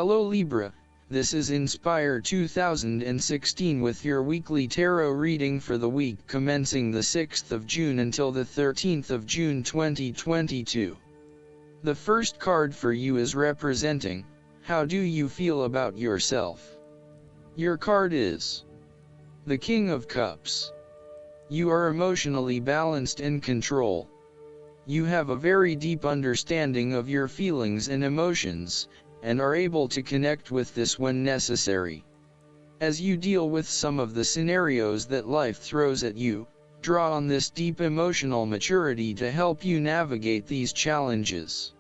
Hello Libra, this is Inspire 2016 with your weekly tarot reading for the week commencing the 6th of June until the 13th of June 2022. The first card for you is representing, how do you feel about yourself? Your card is the King of Cups. You are emotionally balanced and control. You have a very deep understanding of your feelings and emotions, and are able to connect with this when necessary. As you deal with some of the scenarios that life throws at you, draw on this deep emotional maturity to help you navigate these challenges.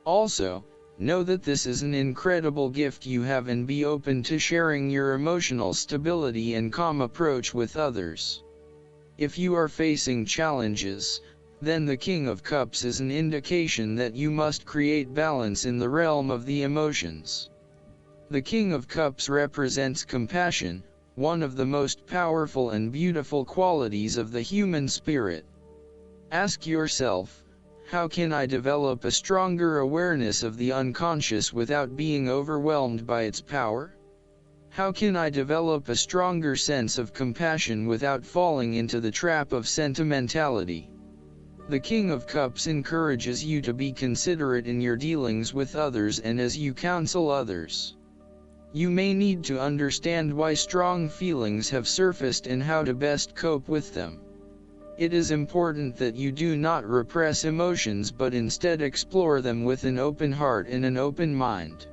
Also, know that this is an incredible gift you have, and be open to sharing your emotional stability and calm approach with others. If you are facing challenges, then the King of Cups is an indication that you must create balance in the realm of the emotions. The King of Cups represents compassion, one of the most powerful and beautiful qualities of the human spirit. Ask yourself, how can I develop a stronger awareness of the unconscious without being overwhelmed by its power? How can I develop a stronger sense of compassion without falling into the trap of sentimentality? The King of Cups encourages you to be considerate in your dealings with others and as you counsel others. You may need to understand why strong feelings have surfaced and how to best cope with them. It is important that you do not repress emotions but instead explore them with an open heart and an open mind.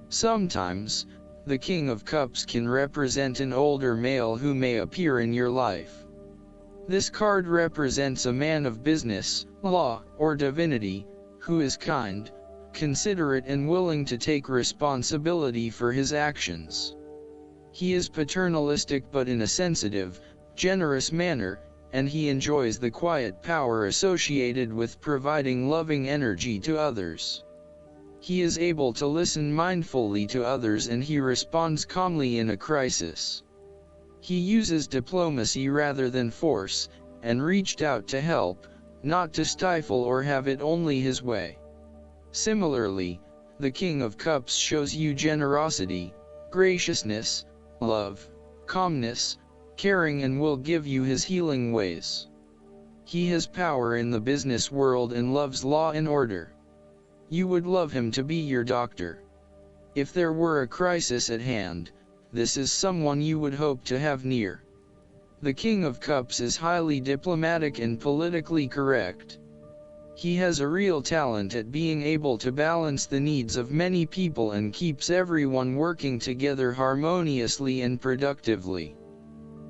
Sometimes, the King of Cups can represent an older male who may appear in your life. This card represents a man of business, law, or divinity, who is kind, considerate and willing to take responsibility for his actions. He is paternalistic but in a sensitive, generous manner, and he enjoys the quiet power associated with providing loving energy to others. He is able to listen mindfully to others and he responds calmly in a crisis. He uses diplomacy rather than force, and reached out to help, not to stifle or have it only his way. Similarly, the King of Cups shows you generosity, graciousness, love, calmness, caring and will give you his healing ways. He has power in the business world and loves law and order. You would love him to be your doctor. If there were a crisis at hand, this is someone you would hope to have near. The King of Cups is highly diplomatic and politically correct. He has a real talent at being able to balance the needs of many people and keeps everyone working together harmoniously and productively.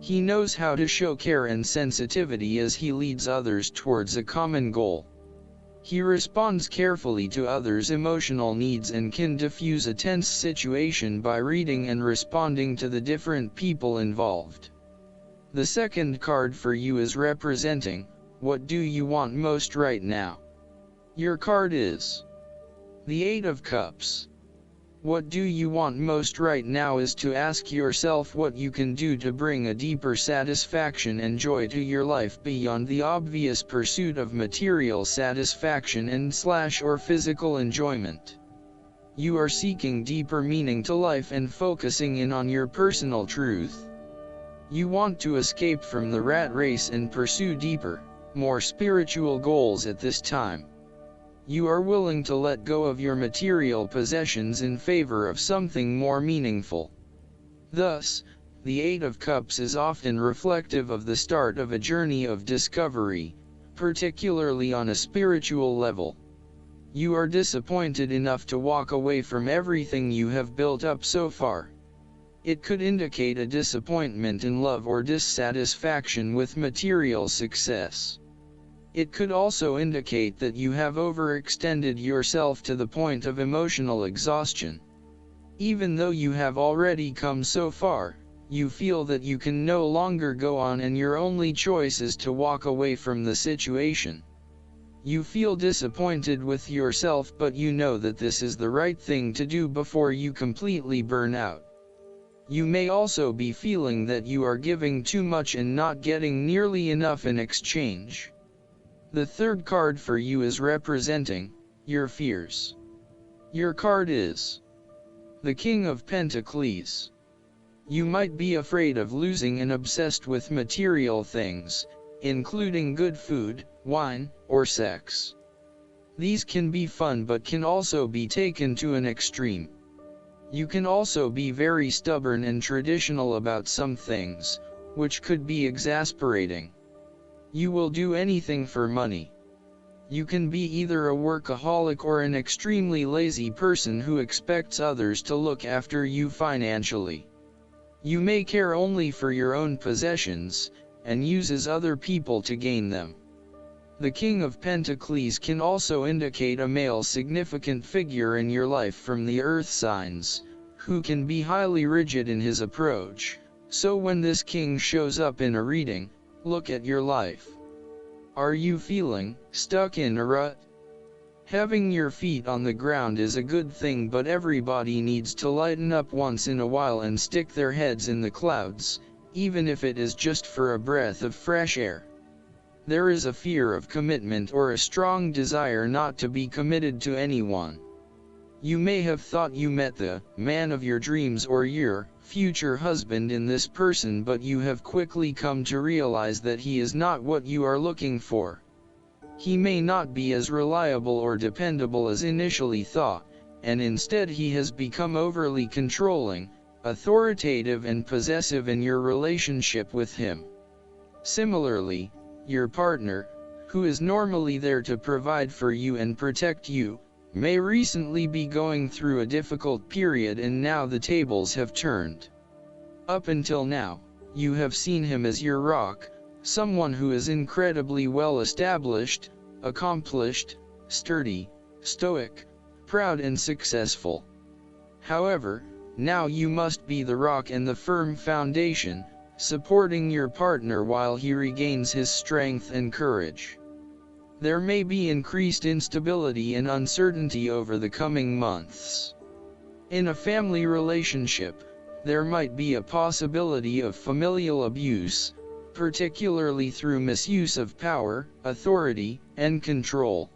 He knows how to show care and sensitivity as he leads others towards a common goal. He responds carefully to others' emotional needs and can diffuse a tense situation by reading and responding to the different people involved. The second card for you is representing, what do you want most right now? Your card is the Eight of Cups. What do you want most right now is to ask yourself what you can do to bring a deeper satisfaction and joy to your life beyond the obvious pursuit of material satisfaction and/or physical enjoyment. You are seeking deeper meaning to life and focusing in on your personal truth. You want to escape from the rat race and pursue deeper, more spiritual goals at this time. You are willing to let go of your material possessions in favor of something more meaningful. Thus, the Eight of Cups is often reflective of the start of a journey of discovery, particularly on a spiritual level. You are disappointed enough to walk away from everything you have built up so far. It could indicate a disappointment in love or dissatisfaction with material success. It could also indicate that you have overextended yourself to the point of emotional exhaustion. Even though you have already come so far, you feel that you can no longer go on and your only choice is to walk away from the situation. You feel disappointed with yourself, but you know that this is the right thing to do before you completely burn out. You may also be feeling that you are giving too much and not getting nearly enough in exchange. The third card for you is representing your fears. Your card is The King of Pentacles. You might be afraid of losing and obsessed with material things, including good food, wine, or sex. These can be fun but can also be taken to an extreme. You can also be very stubborn and traditional about some things, which could be exasperating. You will do anything for money. You can be either a workaholic or an extremely lazy person who expects others to look after you financially. You may care only for your own possessions, and uses other people to gain them. The King of Pentacles can also indicate a male significant figure in your life from the earth signs, who can be highly rigid in his approach. So when this king shows up in a reading, look at your life. Are you feeling stuck in a rut? Having your feet on the ground is a good thing, but everybody needs to lighten up once in a while and stick their heads in the clouds, even if it is just for a breath of fresh air. There is a fear of commitment or a strong desire not to be committed to anyone. You may have thought you met the man of your dreams or your future husband in this person, but you have quickly come to realize that he is not what you are looking for. He may not be as reliable or dependable as initially thought, and instead he has become overly controlling, authoritative and possessive in your relationship with him. Similarly, your partner, who is normally there to provide for you and protect you, may recently be going through a difficult period, and now the tables have turned. Up until now, you have seen him as your rock, someone who is incredibly well established, accomplished, sturdy, stoic, proud and successful. However, now you must be the rock and the firm foundation, supporting your partner while he regains his strength and courage. There may be increased instability and uncertainty over the coming months. In a family relationship, there might be a possibility of familial abuse, particularly through misuse of power, authority, and control.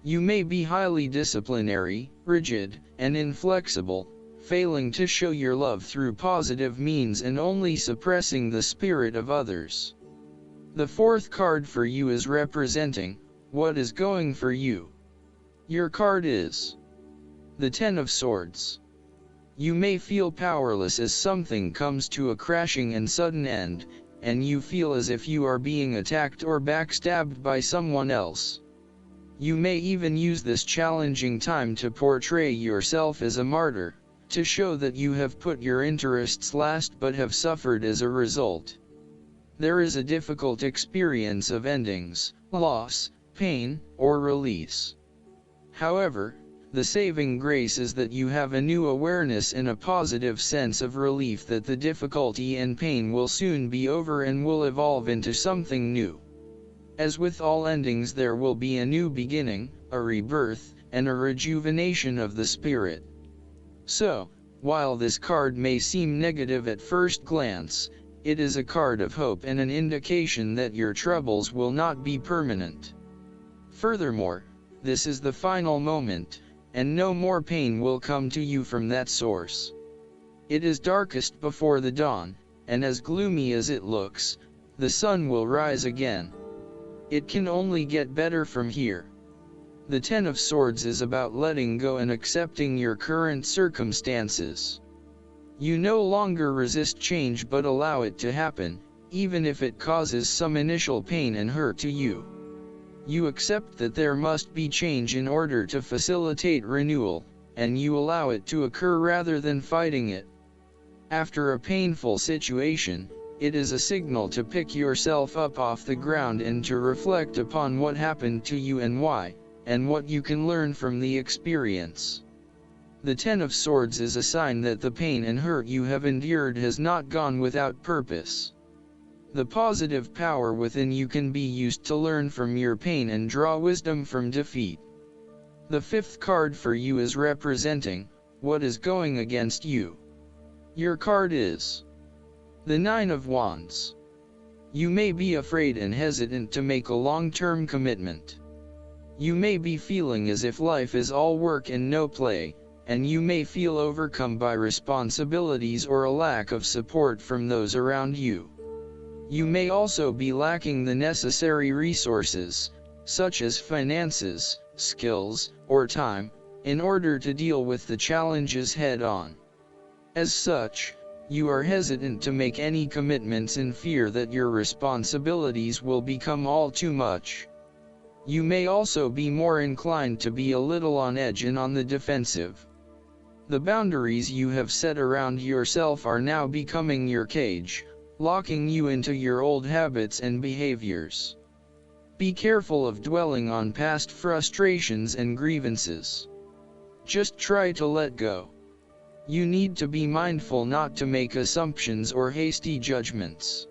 You may be highly disciplinary, rigid, and inflexible, failing to show your love through positive means and only suppressing the spirit of others. The fourth card for you is representing what is going for you. Your card is the Ten of Swords. You may feel powerless as something comes to a crashing and sudden end, and you feel as if you are being attacked or backstabbed by someone else. You may even use this challenging time to portray yourself as a martyr, to show that you have put your interests last but have suffered as a result. There is a difficult experience of endings, loss, pain, or release. However, the saving grace is that you have a new awareness and a positive sense of relief that the difficulty and pain will soon be over and will evolve into something new. As with all endings, there will be a new beginning, a rebirth, and a rejuvenation of the spirit. So, while this card may seem negative at first glance, it is a card of hope and an indication that your troubles will not be permanent. Furthermore, this is the final moment, and no more pain will come to you from that source. It is darkest before the dawn, and as gloomy as it looks, the sun will rise again. It can only get better from here. The Ten of Swords is about letting go and accepting your current circumstances. You no longer resist change but allow it to happen, even if it causes some initial pain and hurt to you. You accept that there must be change in order to facilitate renewal, and you allow it to occur rather than fighting it. After a painful situation, it is a signal to pick yourself up off the ground and to reflect upon what happened to you and why, and what you can learn from the experience. The Ten of Swords is a sign that the pain and hurt you have endured has not gone without purpose. The positive power within you can be used to learn from your pain and draw wisdom from defeat. The fifth card for you is representing what is going against you. Your card is the Nine of Wands. You may be afraid and hesitant to make a long-term commitment. You may be feeling as if life is all work and no play, and you may feel overcome by responsibilities or a lack of support from those around you. You may also be lacking the necessary resources, such as finances, skills, or time, in order to deal with the challenges head-on. As such, you are hesitant to make any commitments in fear that your responsibilities will become all too much. You may also be more inclined to be a little on edge and on the defensive. The boundaries you have set around yourself are now becoming your cage, locking you into your old habits and behaviors. Be careful of dwelling on past frustrations and grievances. Just try to let go. You need to be mindful not to make assumptions or hasty judgments.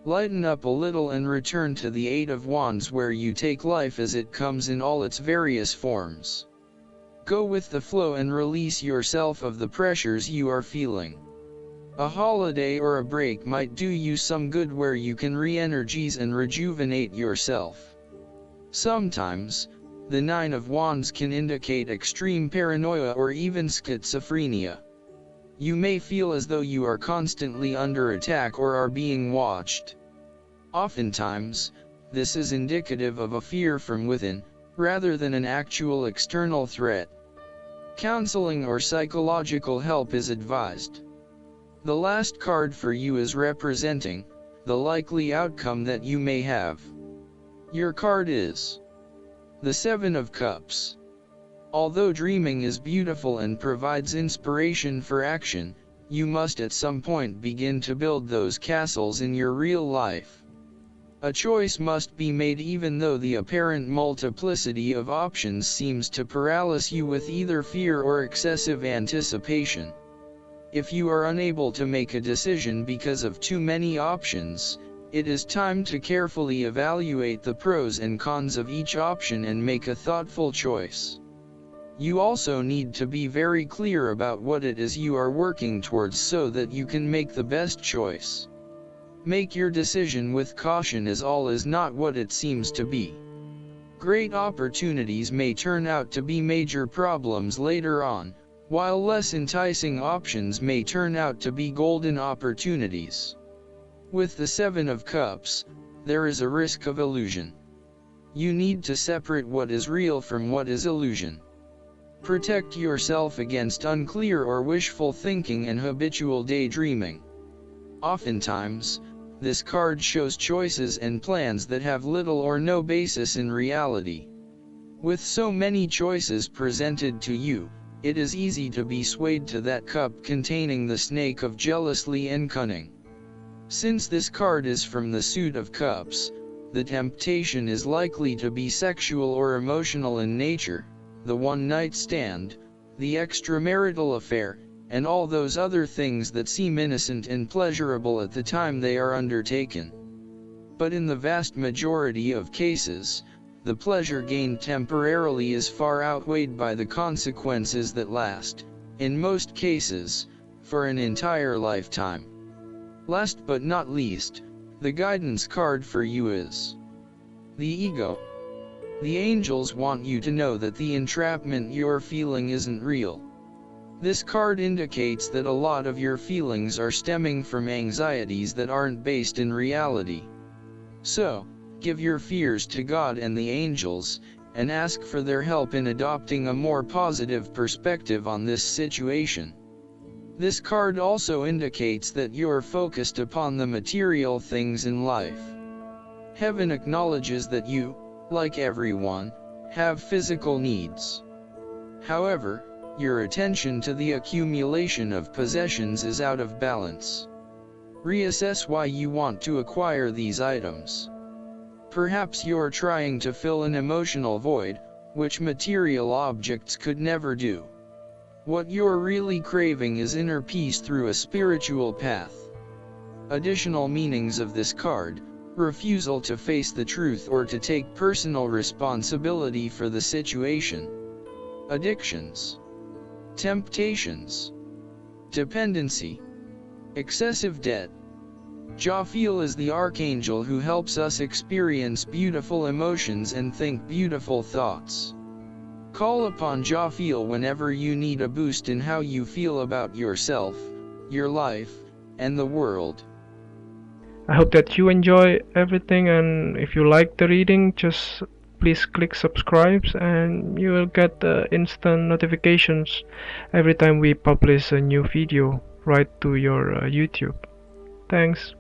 Lighten up a little and return to the Eight of Wands, where you take life as it comes in all its various forms. Go with the flow and release yourself of the pressures you are feeling. A holiday or a break might do you some good, where you can re-energize and rejuvenate yourself. Sometimes, the Nine of Wands can indicate extreme paranoia or even schizophrenia. You may feel as though you are constantly under attack or are being watched. Oftentimes, this is indicative of a fear from within, rather than an actual external threat. Counseling or psychological help is advised. The last card for you is representing the likely outcome that you may have. Your card is the Seven of Cups. Although dreaming is beautiful and provides inspiration for action, you must at some point begin to build those castles in your real life. A choice must be made, even though the apparent multiplicity of options seems to paralyze you with either fear or excessive anticipation. If you are unable to make a decision because of too many options, it is time to carefully evaluate the pros and cons of each option and make a thoughtful choice. You also need to be very clear about what it is you are working towards so that you can make the best choice. Make your decision with caution, as all is not what it seems to be. Great opportunities may turn out to be major problems later on, while less enticing options may turn out to be golden opportunities. With the Seven of Cups, there is a risk of illusion. You need to separate what is real from what is illusion. Protect yourself against unclear or wishful thinking and habitual daydreaming. Oftentimes, this card shows choices and plans that have little or no basis in reality. With so many choices presented to you, it is easy to be swayed to that cup containing the snake of jealousy and cunning. Since this card is from the suit of cups, the temptation is likely to be sexual or emotional in nature, the one-night stand, the extramarital affair, and all those other things that seem innocent and pleasurable at the time they are undertaken. But in the vast majority of cases, the pleasure gained temporarily is far outweighed by the consequences that last, in most cases, for an entire lifetime. Last but not least, the guidance card for you is the ego. The angels want you to know that the entrapment you're feeling isn't real. This card indicates that a lot of your feelings are stemming from anxieties that aren't based in reality. So, give your fears to God and the angels, and ask for their help in adopting a more positive perspective on this situation. This card also indicates that you're focused upon the material things in life. Heaven acknowledges that you, like everyone, have physical needs. However, your attention to the accumulation of possessions is out of balance. Reassess why you want to acquire these items. Perhaps you're trying to fill an emotional void, which material objects could never do. What you're really craving is inner peace through a spiritual path. Additional meanings of this card: refusal to face the truth or to take personal responsibility for the situation. Addictions. Temptations. Dependency. Excessive debt. Jophiel is the archangel who helps us experience beautiful emotions and think beautiful thoughts. Call upon Jophiel whenever you need a boost in how you feel about yourself, your life, and the world. I hope that you enjoy everything, and if you like the reading, just please click subscribe and you will get instant notifications every time we publish a new video right to your YouTube. Thanks.